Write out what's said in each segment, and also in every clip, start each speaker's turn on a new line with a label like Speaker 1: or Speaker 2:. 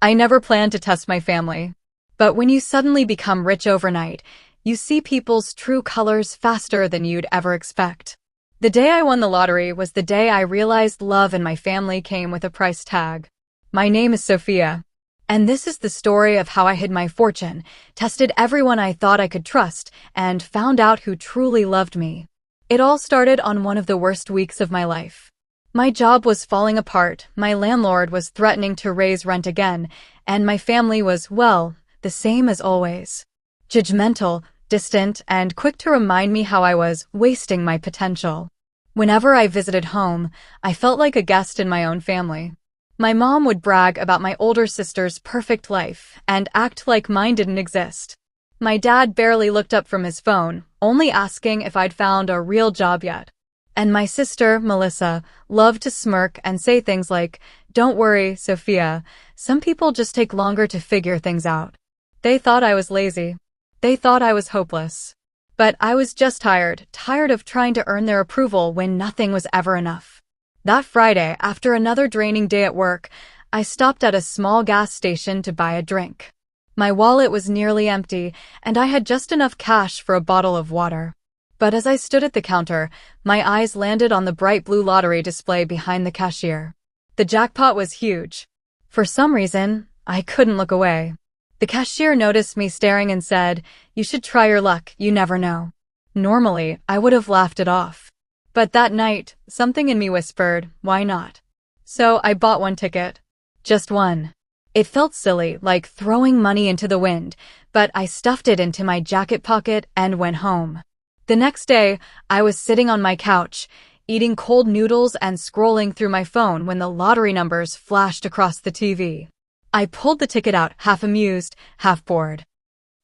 Speaker 1: I never planned to test my family. But when you suddenly become rich overnight, you see people's true colors faster than you'd ever expect. The day I won the lottery was the day I realized love in my family came with a price tag. My name is Sophia. And this is the story of how I hid my fortune, tested everyone I thought I could trust, and found out who truly loved me. It all started on one of the worst weeks of my life. My job was falling apart, my landlord was threatening to raise rent again, and my family was, well, the same as always. Judgmental, distant, and quick to remind me how I was wasting my potential. Whenever I visited home, I felt like a guest in my own family. My mom would brag about my older sister's perfect life and act like mine didn't exist. My dad barely looked up from his phone, only asking if I'd found a real job yet. And my sister, Melissa, loved to smirk and say things like, "Don't worry, Sophia, some people just take longer to figure things out." They thought I was lazy. They thought I was hopeless. But I was just tired of trying to earn their approval when nothing was ever enough. That Friday, after another draining day at work, I stopped at a small gas station to buy a drink. My wallet was nearly empty, and I had just enough cash for a bottle of water. But as I stood at the counter, my eyes landed on the bright blue lottery display behind the cashier. The jackpot was huge. For some reason, I couldn't look away. The cashier noticed me staring and said, "You should try your luck, you never know." Normally, I would have laughed it off. But that night, something in me whispered, why not? So I bought one ticket. Just one. It felt silly, like throwing money into the wind, but I stuffed it into my jacket pocket and went home. The next day, I was sitting on my couch, eating cold noodles and scrolling through my phone when the lottery numbers flashed across the TV. I pulled the ticket out, half amused, half bored.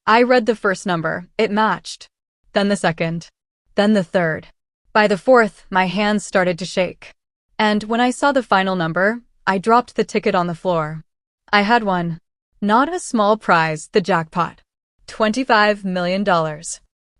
Speaker 1: I read the first number. It matched. Then the second. Then the third. By the fourth, my hands started to shake. And when I saw the final number, I dropped the ticket on the floor. I had won. Not a small prize, the jackpot. $25 million.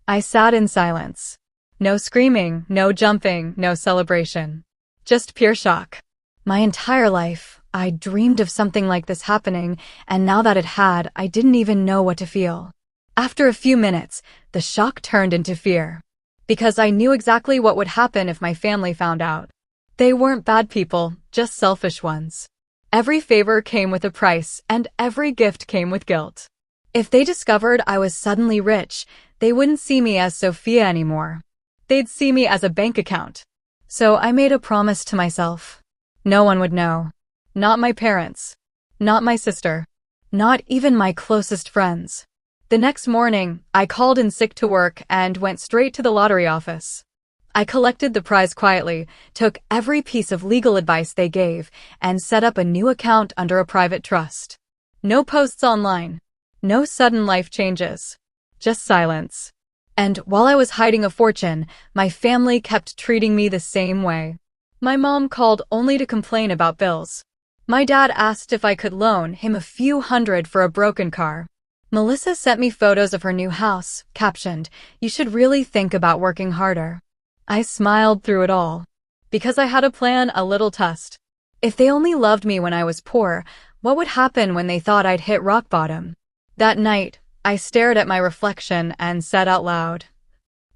Speaker 1: I sat in silence. No screaming, no jumping, no celebration. Just pure shock. My entire life, I dreamed of something like this happening, and now that it had, I didn't even know what to feel. After a few minutes, the shock turned into fear. Because I knew exactly what would happen if my family found out. They weren't bad people, just selfish ones. Every favor came with a price, and every gift came with guilt. If they discovered I was suddenly rich, they wouldn't see me as Sophia anymore. They'd see me as a bank account. So I made a promise to myself. No one would know. Not my parents. Not my sister. Not even my closest friends. The next morning, I called in sick to work and went straight to the lottery office. I collected the prize quietly, took every piece of legal advice they gave, and set up a new account under a private trust. No posts online. No sudden life changes. Just silence. And while I was hiding a fortune, my family kept treating me the same way. My mom called only to complain about bills. My dad asked if I could loan him a few hundred for a broken car. Melissa sent me photos of her new house, captioned, "You should really think about working harder." I smiled through it all. Because I had a plan, a little test. If they only loved me when I was poor, what would happen when they thought I'd hit rock bottom? That night, I stared at my reflection and said out loud,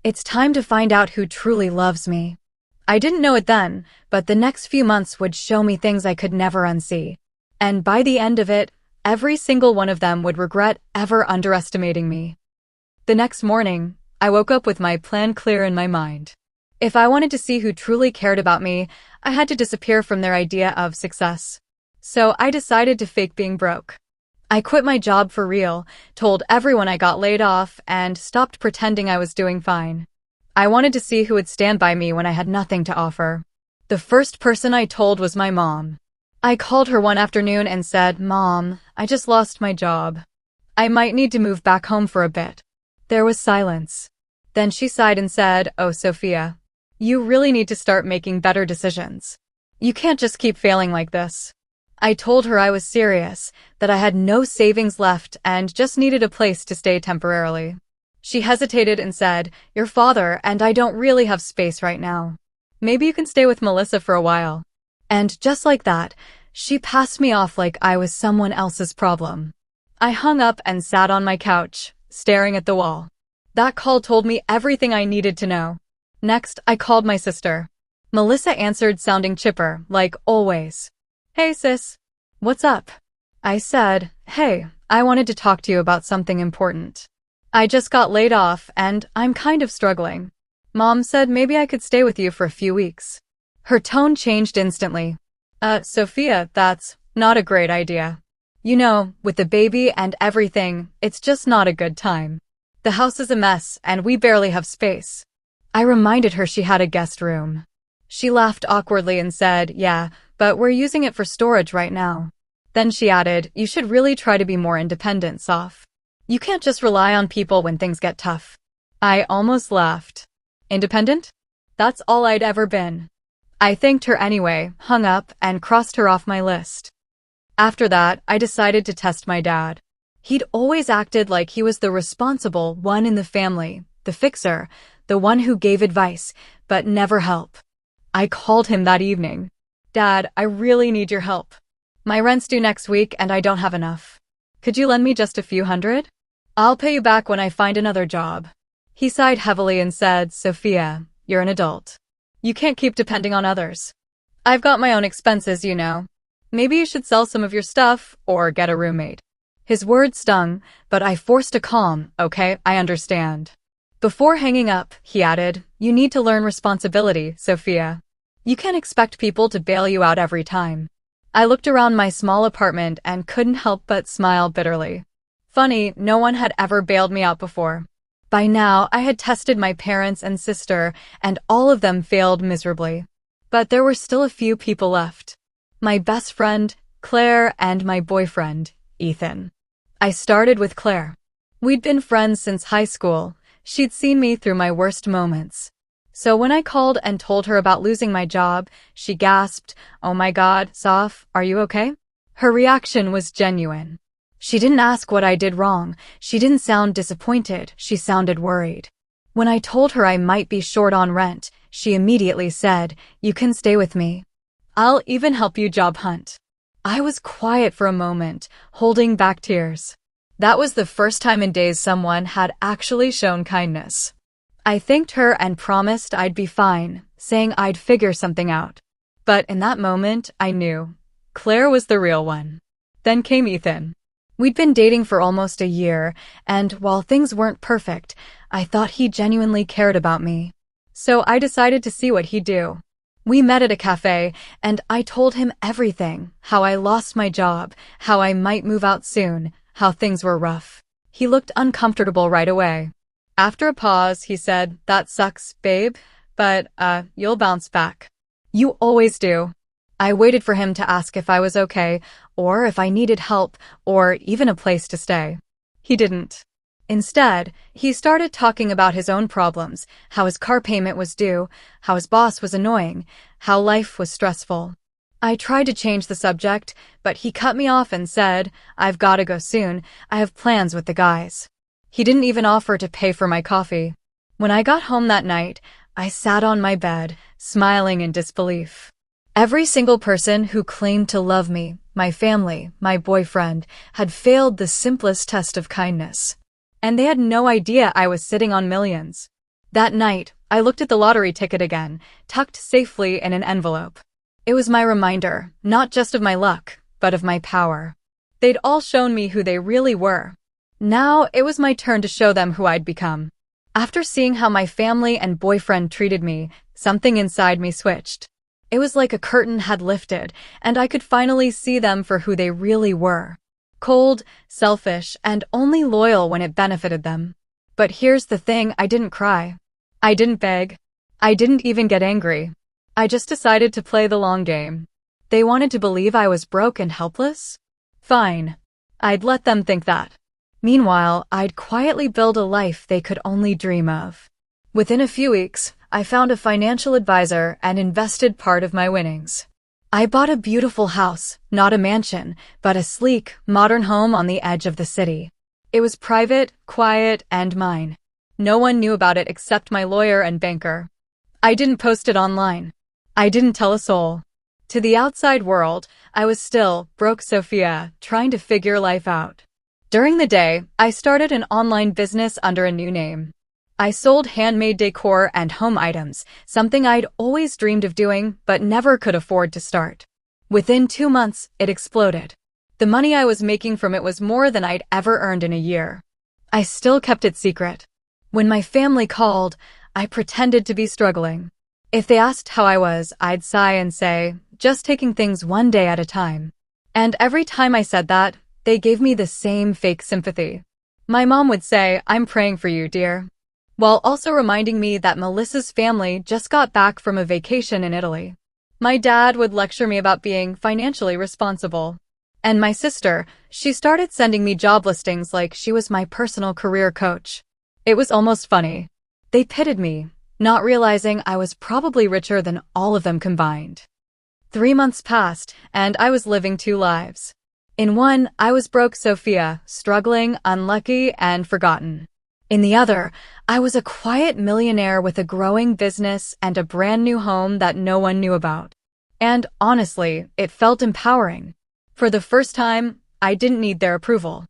Speaker 1: "It's time to find out who truly loves me." I didn't know it then, but the next few months would show me things I could never unsee. And by the end of it, every single one of them would regret ever underestimating me. The next morning, I woke up with my plan clear in my mind. If I wanted to see who truly cared about me, I had to disappear from their idea of success. So I decided to fake being broke. I quit my job for real, told everyone I got laid off, and stopped pretending I was doing fine. I wanted to see who would stand by me when I had nothing to offer. The first person I told was my mom. I called her one afternoon and said, "Mom, I just lost my job. I might need to move back home for a bit." There was silence. Then she sighed and said, "Oh, Sophia, you really need to start making better decisions. You can't just keep failing like this." I told her I was serious, that I had no savings left and just needed a place to stay temporarily. She hesitated and said, "Your father and I don't really have space right now. Maybe you can stay with Melissa for a while." And just like that, She passed me off like I was someone else's problem. I hung up and sat on my couch, staring at the wall. That call told me everything I needed to know. Next, I called my sister. Melissa answered, sounding chipper, like always. "Hey, sis. What's up?" I said, "Hey, I wanted to talk to you about something important. I just got laid off, and I'm kind of struggling. Mom said maybe I could stay with you for a few weeks." Her tone changed instantly. Sophia, that's not a great idea. You know, with the baby and everything, it's just not a good time. The house is a mess, and we barely have space." I reminded her she had a guest room. She laughed awkwardly and said, "Yeah, but we're using it for storage right now." Then she added, "You should really try to be more independent, Soph. You can't just rely on people when things get tough." I almost laughed. Independent? That's all I'd ever been. I thanked her anyway, hung up, and crossed her off my list. After that, I decided to test my dad. He'd always acted like he was the responsible one in the family, the fixer, the one who gave advice, but never help. I called him that evening. "Dad, I really need your help. My rent's due next week and I don't have enough. Could you lend me just a few hundred? I'll pay you back when I find another job." He sighed heavily and said, "Sophia, you're an adult. You can't keep depending on others. I've got my own expenses, you know. Maybe you should sell some of your stuff or get a roommate." His words stung, but I forced a calm. "Okay, I understand." Before hanging up, he added, "You need to learn responsibility, Sophia. You can't expect people to bail you out every time." I looked around my small apartment and couldn't help but smile bitterly. Funny, no one had ever bailed me out before. By now, I had tested my parents and sister, and all of them failed miserably. But there were still a few people left. My best friend, Claire, and my boyfriend, Ethan. I started with Claire. We'd been friends since high school. She'd seen me through my worst moments. So when I called and told her about losing my job, she gasped, "Oh my God, Soph, are you okay?" Her reaction was genuine. She didn't ask what I did wrong. She didn't sound disappointed. She sounded worried. When I told her I might be short on rent, she immediately said, "You can stay with me. I'll even help you job hunt." I was quiet for a moment, holding back tears. That was the first time in days someone had actually shown kindness. I thanked her and promised I'd be fine, saying I'd figure something out. But in that moment, I knew. Claire was the real one. Then came Ethan. We'd been dating for almost a year, and while things weren't perfect, I thought he genuinely cared about me. So I decided to see what he'd do. We met at a cafe, and I told him everything, how I lost my job, how I might move out soon, how things were rough. He looked uncomfortable right away. After a pause, he said, "That sucks, babe, but, you'll bounce back. You always do." I waited for him to ask if I was okay, or if I needed help, or even a place to stay. He didn't. Instead, he started talking about his own problems, how his car payment was due, how his boss was annoying, how life was stressful. I tried to change the subject, but he cut me off and said, "I've gotta go soon, I have plans with the guys." He didn't even offer to pay for my coffee. When I got home that night, I sat on my bed, smiling in disbelief. Every single person who claimed to love me, my family, my boyfriend, had failed the simplest test of kindness. And they had no idea I was sitting on millions. That night, I looked at the lottery ticket again, tucked safely in an envelope. It was my reminder, not just of my luck, but of my power. They'd all shown me who they really were. Now, it was my turn to show them who I'd become. After seeing how my family and boyfriend treated me, something inside me switched. It was like a curtain had lifted, and I could finally see them for who they really were. Cold, selfish, and only loyal when it benefited them. But here's the thing, I didn't cry. I didn't beg. I didn't even get angry. I just decided to play the long game. They wanted to believe I was broke and helpless? Fine. I'd let them think that. Meanwhile, I'd quietly build a life they could only dream of. Within a few weeks, I found a financial advisor and invested part of my winnings. I bought a beautiful house, not a mansion, but a sleek, modern home on the edge of the city. It was private, quiet, and mine. No one knew about it except my lawyer and banker. I didn't post it online. I didn't tell a soul. To the outside world, I was still broke Sophia, trying to figure life out. During the day, I started an online business under a new name. I sold handmade decor and home items, something I'd always dreamed of doing but never could afford to start. Within 2 months, it exploded. The money I was making from it was more than I'd ever earned in a year. I still kept it secret. When my family called, I pretended to be struggling. If they asked how I was, I'd sigh and say, just taking things one day at a time. And every time I said that, they gave me the same fake sympathy. My mom would say, I'm praying for you, dear, while also reminding me that Melissa's family just got back from a vacation in Italy. My dad would lecture me about being financially responsible. And my sister, she started sending me job listings like she was my personal career coach. It was almost funny. They pitied me, not realizing I was probably richer than all of them combined. 3 months passed, and I was living 2 lives. In one, I was broke Sophia, struggling, unlucky, and forgotten. In the other, I was a quiet millionaire with a growing business and a brand new home that no one knew about. And honestly, it felt empowering. For the first time, I didn't need their approval.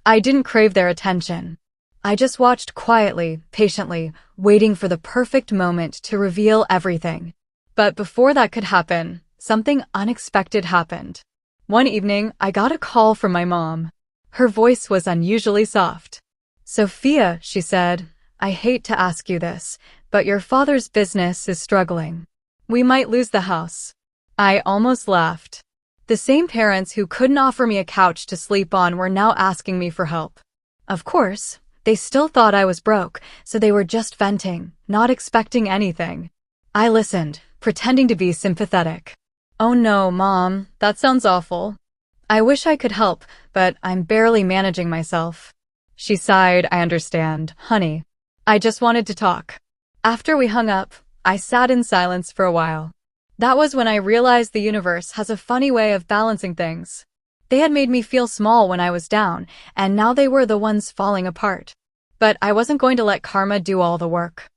Speaker 1: I didn't crave their attention. I just watched quietly, patiently, waiting for the perfect moment to reveal everything. But before that could happen, something unexpected happened. One evening, I got a call from my mom. Her voice was unusually soft. Sophia, she said, I hate to ask you this, but your father's business is struggling. We might lose the house. I almost laughed. The same parents who couldn't offer me a couch to sleep on were now asking me for help. Of course, they still thought I was broke, so they were just venting, not expecting anything. I listened, pretending to be sympathetic. Oh no, Mom, that sounds awful. I wish I could help, but I'm barely managing myself. She sighed, I understand, honey. I just wanted to talk. After we hung up, I sat in silence for a while. That was when I realized the universe has a funny way of balancing things. They had made me feel small when I was down, and now they were the ones falling apart. But I wasn't going to let karma do all the work.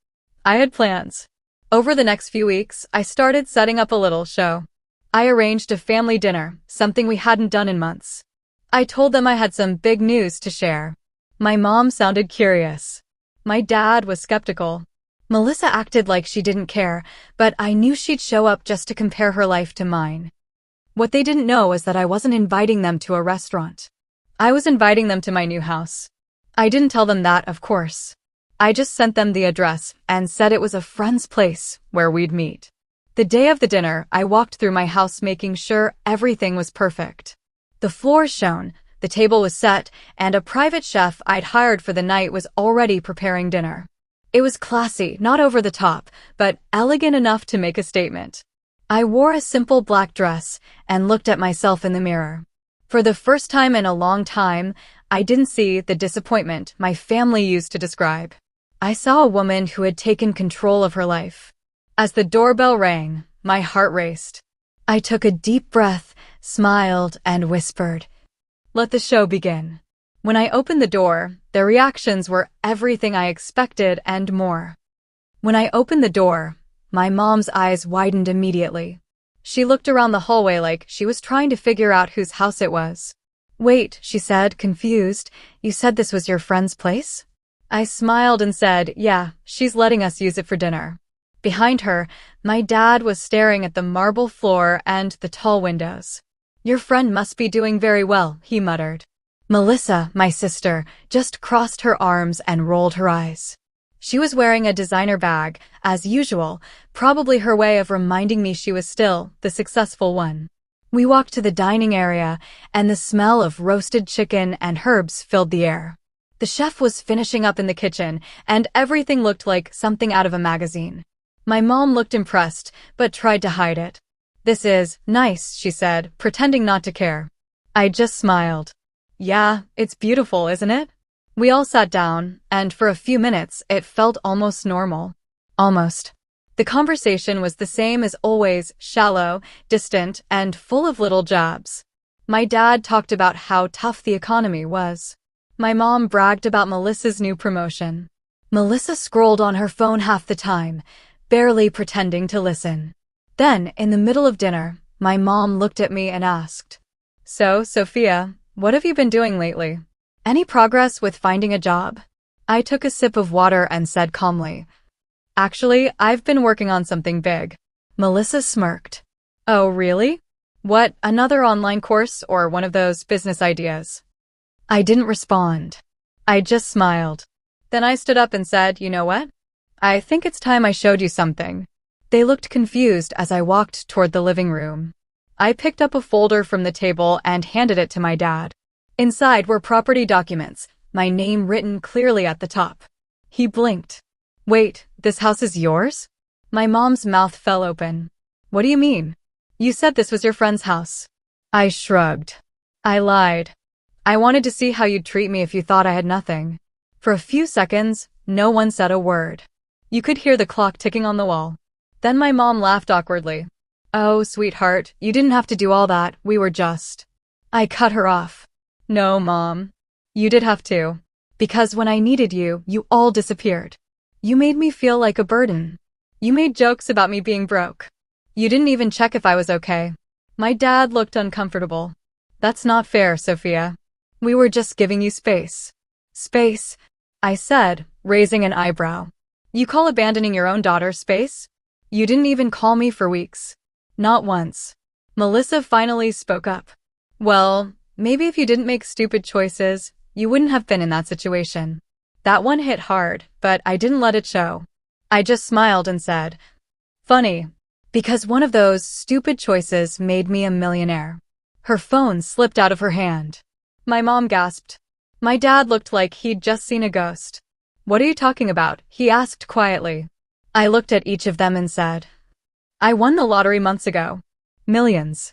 Speaker 1: I had plans. Over the next few weeks, I started setting up a little show. I arranged a family dinner, something we hadn't done in months. I told them I had some big news to share. My mom sounded curious. My dad was skeptical. Melissa acted like she didn't care, but I knew she'd show up just to compare her life to mine. What they didn't know is that I wasn't inviting them to a restaurant. I was inviting them to my new house. I didn't tell them that, of course. I just sent them the address and said it was a friend's place where we'd meet. The day of the dinner, I walked through my house making sure everything was perfect. The floor shone, the table was set, and a private chef I'd hired for the night was already preparing dinner. It was classy, not over the top, but elegant enough to make a statement. I wore a simple black dress and looked at myself in the mirror. For the first time in a long time, I didn't see the disappointment my family used to describe. I saw a woman who had taken control of her life. As the doorbell rang, my heart raced. I took a deep breath, smiled, and whispered, "Let the show begin." When I opened the door, their reactions were everything I expected and more. When I opened the door, my mom's eyes widened immediately. She looked around the hallway like she was trying to figure out whose house it was. "Wait," she said, confused, "you said this was your friend's place?" I smiled and said, "Yeah, she's letting us use it for dinner." Behind her, my dad was staring at the marble floor and the tall windows. "Your friend must be doing very well," he muttered. Melissa, my sister, just crossed her arms and rolled her eyes. She was wearing a designer bag, as usual, probably her way of reminding me she was still the successful one. We walked to the dining area, and the smell of roasted chicken and herbs filled the air. The chef was finishing up in the kitchen, and everything looked like something out of a magazine. My mom looked impressed, but tried to hide it. "This is nice," she said, pretending not to care. I just smiled. "Yeah, it's beautiful, isn't it?" We all sat down, and for a few minutes, it felt almost normal. Almost. The conversation was the same as always, shallow, distant, and full of little jabs. My dad talked about how tough the economy was. My mom bragged about Melissa's new promotion. Melissa scrolled on her phone half the time, barely pretending to listen. Then, in the middle of dinner, my mom looked at me and asked, "So, Sophia, what have you been doing lately? Any progress with finding a job?" I took a sip of water and said calmly, "Actually, I've been working on something big." Melissa smirked. "Oh, really? What, another online course or one of those business ideas?" I didn't respond. I just smiled. Then I stood up and said, "You know what? I think it's time I showed you something." They looked confused as I walked toward the living room. I picked up a folder from the table and handed it to my dad. Inside were property documents, my name written clearly at the top. He blinked. "Wait, this house is yours?" My mom's mouth fell open. "What do you mean? You said this was your friend's house." I shrugged. I lied. "I wanted to see how you'd treat me if you thought I had nothing." For a few seconds, no one said a word. You could hear the clock ticking on the wall. Then my mom laughed awkwardly. "Oh, sweetheart, you didn't have to do all that, we were just..." I cut her off. "No, Mom. You did have to. Because when I needed you, you all disappeared. You made me feel like a burden. You made jokes about me being broke. You didn't even check if I was okay." My dad looked uncomfortable. "That's not fair, Sophia. We were just giving you space." "Space?" I said, raising an eyebrow. "You call abandoning your own daughter space? You didn't even call me for weeks." "Not once." Melissa finally spoke up. "Well, maybe if you didn't make stupid choices, you wouldn't have been in that situation." That one hit hard, but I didn't let it show. I just smiled and said, "Funny, because one of those stupid choices made me a millionaire." Her phone slipped out of her hand. My mom gasped. My dad looked like he'd just seen a ghost. "What are you talking about?" he asked quietly. I looked at each of them and said, "I won the lottery months ago. Millions.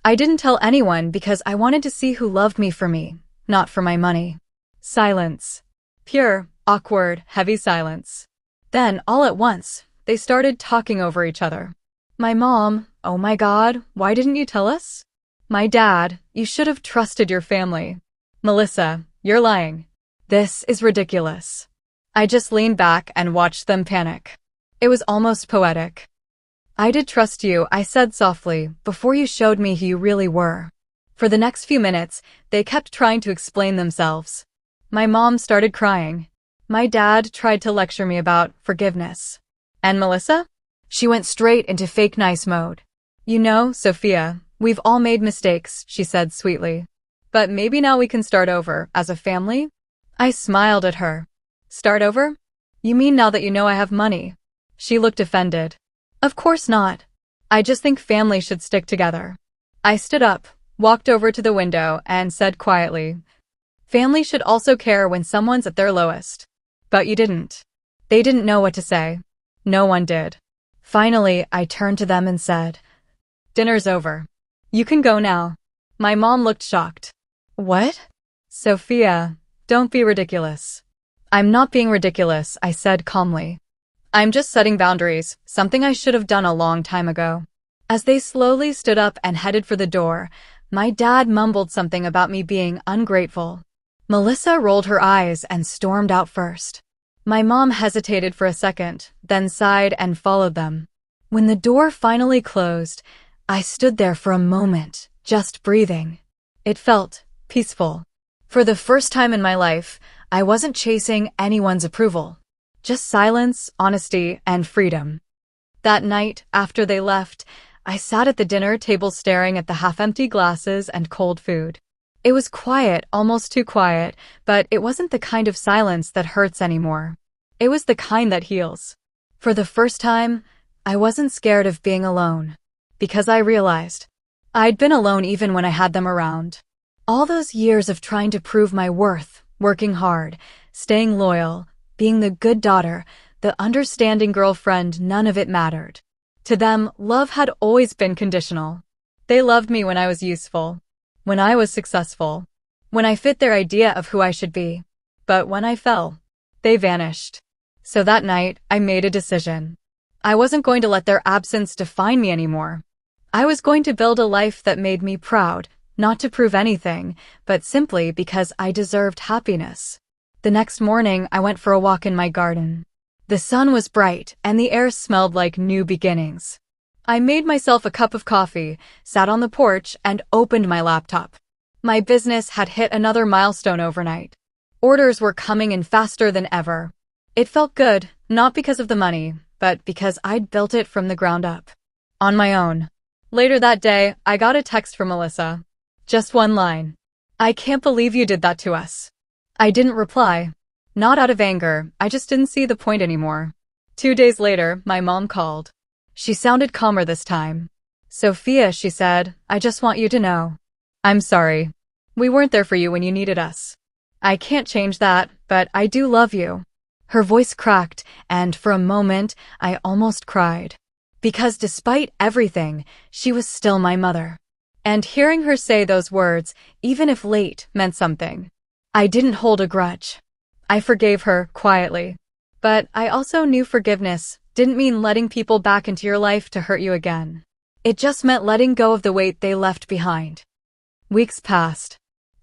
Speaker 1: I didn't tell anyone because I wanted to see who loved me for me, not for my money." Silence. Pure, awkward, heavy silence. Then, all at once, they started talking over each other. My mom, "Oh my God, why didn't you tell us?" My dad, "You should have trusted your family." Melissa, "You're lying. This is ridiculous." I just leaned back and watched them panic. It was almost poetic. "I did trust you," I said softly, "before you showed me who you really were." For the next few minutes, they kept trying to explain themselves. My mom started crying. My dad tried to lecture me about forgiveness. And Melissa? She went straight into fake nice mode. "You know, Sophia, we've all made mistakes," she said sweetly. "But maybe now we can start over, as a family?" I smiled at her. "Start over? You mean now that you know I have money?" She looked offended. "Of course not. I just think families should stick together." I stood up, walked over to the window, and said quietly, "Families should also care when someone's at their lowest." But you didn't. They didn't know what to say. No one did. Finally, I turned to them and said, "Dinner's over. You can go now." My mom looked shocked. "What?" "Sophia, don't be ridiculous." "I'm not being ridiculous," I said calmly. "I'm just setting boundaries, something I should have done a long time ago." As they slowly stood up and headed for the door, my dad mumbled something about me being ungrateful. Melissa rolled her eyes and stormed out first. My mom hesitated for a second, then sighed and followed them. When the door finally closed, I stood there for a moment, just breathing. It felt peaceful. For the first time in my life, I wasn't chasing anyone's approval. Just silence, honesty, and freedom. That night, after they left, I sat at the dinner table staring at the half-empty glasses and cold food. It was quiet, almost too quiet, but it wasn't the kind of silence that hurts anymore. It was the kind that heals. For the first time, I wasn't scared of being alone. Because I realized I'd been alone even when I had them around. All those years of trying to prove my worth, working hard, staying loyal, being the good daughter, the understanding girlfriend, none of it mattered. To them, love had always been conditional. They loved me when I was useful, when I was successful, when I fit their idea of who I should be. But when I fell, they vanished. So that night, I made a decision. I wasn't going to let their absence define me anymore. I was going to build a life that made me proud, not to prove anything, but simply because I deserved happiness. The next morning, I went for a walk in my garden. The sun was bright, and the air smelled like new beginnings. I made myself a cup of coffee, sat on the porch, and opened my laptop. My business had hit another milestone overnight. Orders were coming in faster than ever. It felt good, not because of the money, but because I'd built it from the ground up. On my own. Later that day, I got a text from Melissa. Just one line. "I can't believe you did that to us." I didn't reply. Not out of anger, I just didn't see the point anymore. 2 days later, my mom called. She sounded calmer this time. "Sophia," she said, "I just want you to know. I'm sorry. We weren't there for you when you needed us. I can't change that, but I do love you." Her voice cracked, and for a moment, I almost cried. Because despite everything, she was still my mother. And hearing her say those words, even if late, meant something. I didn't hold a grudge. I forgave her, quietly. But I also knew forgiveness didn't mean letting people back into your life to hurt you again. It just meant letting go of the weight they left behind. Weeks passed.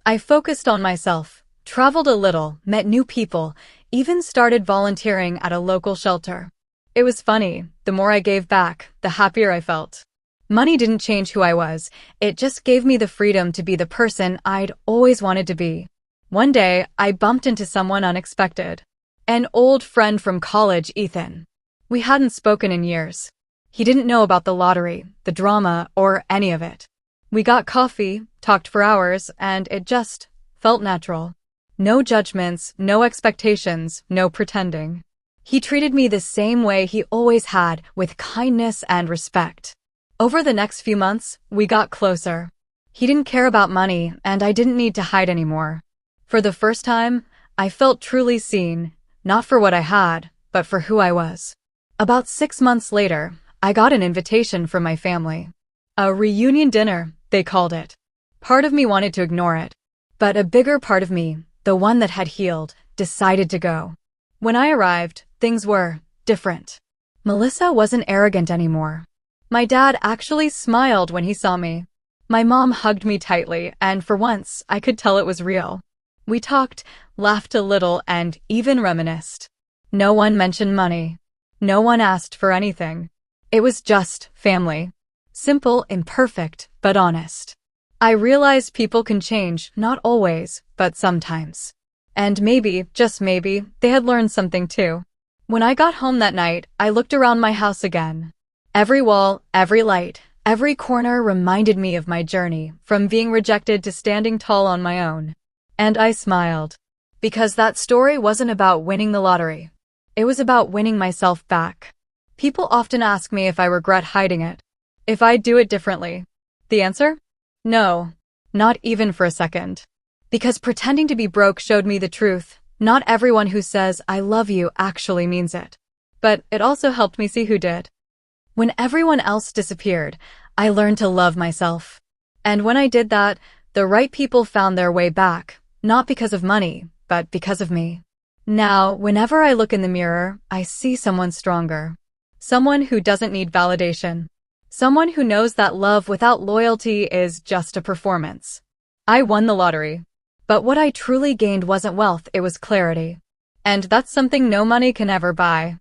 Speaker 1: I focused on myself, traveled a little, met new people, even started volunteering at a local shelter. It was funny, the more I gave back, the happier I felt. Money didn't change who I was, it just gave me the freedom to be the person I'd always wanted to be. One day, I bumped into someone unexpected. An old friend from college, Ethan. We hadn't spoken in years. He didn't know about the lottery, the drama, or any of it. We got coffee, talked for hours, and it just felt natural. No judgments, no expectations, no pretending. He treated me the same way he always had, with kindness and respect. Over the next few months, we got closer. He didn't care about money, and I didn't need to hide anymore. For the first time, I felt truly seen, not for what I had, but for who I was. About 6 months later, I got an invitation from my family. A reunion dinner, they called it. Part of me wanted to ignore it. But a bigger part of me, the one that had healed, decided to go. When I arrived, things were different. Melissa wasn't arrogant anymore. My dad actually smiled when he saw me. My mom hugged me tightly, and for once, I could tell it was real. We talked, laughed a little, and even reminisced. No one mentioned money. No one asked for anything. It was just family. Simple, imperfect, but honest. I realized people can change, not always, but sometimes. And maybe, just maybe, they had learned something too. When I got home that night, I looked around my house again. Every wall, every light, every corner reminded me of my journey, from being rejected to standing tall on my own. And I smiled. Because that story wasn't about winning the lottery. It was about winning myself back. People often ask me if I regret hiding it. If I'd do it differently. The answer? No. Not even for a second. Because pretending to be broke showed me the truth. Not everyone who says, "I love you," actually means it. But it also helped me see who did. When everyone else disappeared, I learned to love myself. And when I did that, the right people found their way back, not because of money, but because of me. Now, whenever I look in the mirror, I see someone stronger. Someone who doesn't need validation. Someone who knows that love without loyalty is just a performance. I won the lottery. But what I truly gained wasn't wealth, it was clarity. And that's something no money can ever buy.